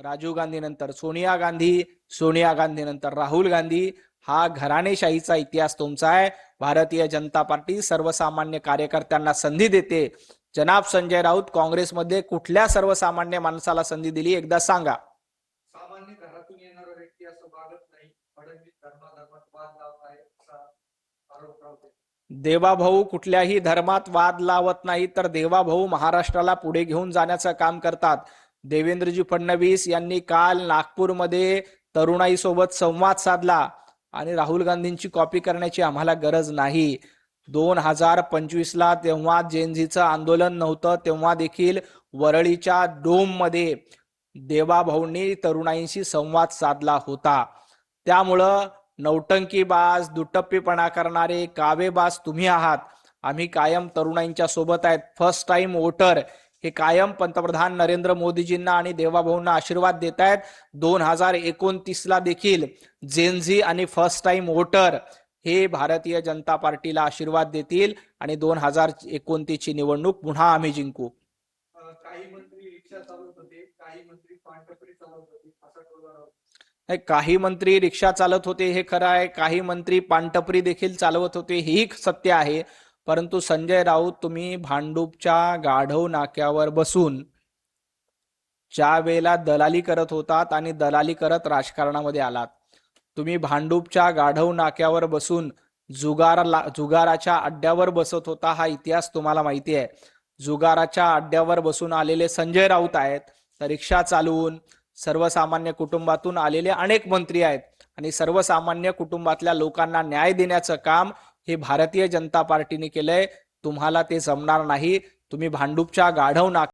राजीव गांधी नंतर सोनिया गांधी, सोनिया गांधी नंतर राहुल गांधी, हा घराणेशाहीचा इतिहास तुमचा आहे। भारतीय जनता पार्टी सर्वसामान्य कार्यकर्त्यांना संधी देते। जनाब संजय राऊत, काँग्रेसमध्ये कुठल्या सर्वसामान्य माणसाला संधी दिली एकदा सांगा। सामान्य घरातून येणारा व्यक्ती असं वागत नाही। फडणवीस धर्मात वाद लावत आहे असा आरोप राहतो। देवाभाऊ कुठल्याही धर्मात वाद लावत नाही, तर देवाभाऊ महाराष्ट्राला पुढे घेऊन जाण्याचं काम करतात। देवेंद्रजी फडणवीस यांनी काल नागपूरमध्ये तरुणाईसोबत संवाद साधला आणि राहुल गांधींची कॉपी करण्याची आम्हाला गरज नाही। 2025ला तेव्हा जेनझीचं आंदोलन नव्हतं, तेव्हा देखील वरळीच्या डोममध्ये देवाभाऊंनी तरुणाईंशी संवाद साधला होता। त्यामुळं नौटंकीबाज, दुटप्पीपणा करणारे कावेबाज तुम्ही आहात। आम्ही कायम तरुणाईंच्या सोबत आहेत। फर्स्ट टाइम वोटर हे कायम पंतप्रधान नरेंद्र मोदीजींना आणि देवाभाऊंना आशीर्वाद देत आहेत। 2029ला देखील जेनझी आणि फर्स्ट टाइम वोटर हे भारतीय जनता पार्टीला आशीर्वाद देतील आणि 2029ची निवडणूक पुन्हा आम्ही जिंकू। काही मंत्री रिक्षा चालवत होते, काही मंत्री पानटपरी चालवत होते असा टोला काही मंत्री रिक्षा चालत होते हे खरं आहे, काही मंत्री पानटपरी देखील चालवत होते हेही सत्य आहे। परंतु संजय राऊत, तुम्ही भांडूपच्या गाढव नाक्यावर बसून ज्या वेळेला दलाली करत होतात आणि दलाली करत राजकारणामध्ये आलात, तुम्ही भांडूपच्या गाढव नाक्यावर बसून जुगाराच्या अड्ड्यावर बसत होता, हा इतिहास तुम्हाला माहिती आहे। जुगाराच्या अड्ड्यावर बसून आलेले संजय राऊत आहेत, तर रिक्षा चालवून सर्वसामान्य कुटुंबातून आलेले अनेक मंत्री आहेत आणि सर्वसामान्य कुटुंबातल्या लोकांना न्याय देण्याचं काम हे भारतीय जनता पार्टीने केलंय। तुम्हाला ते जमणार नाही। तुम्ही भांडूपच्या गाढव नाक्यावर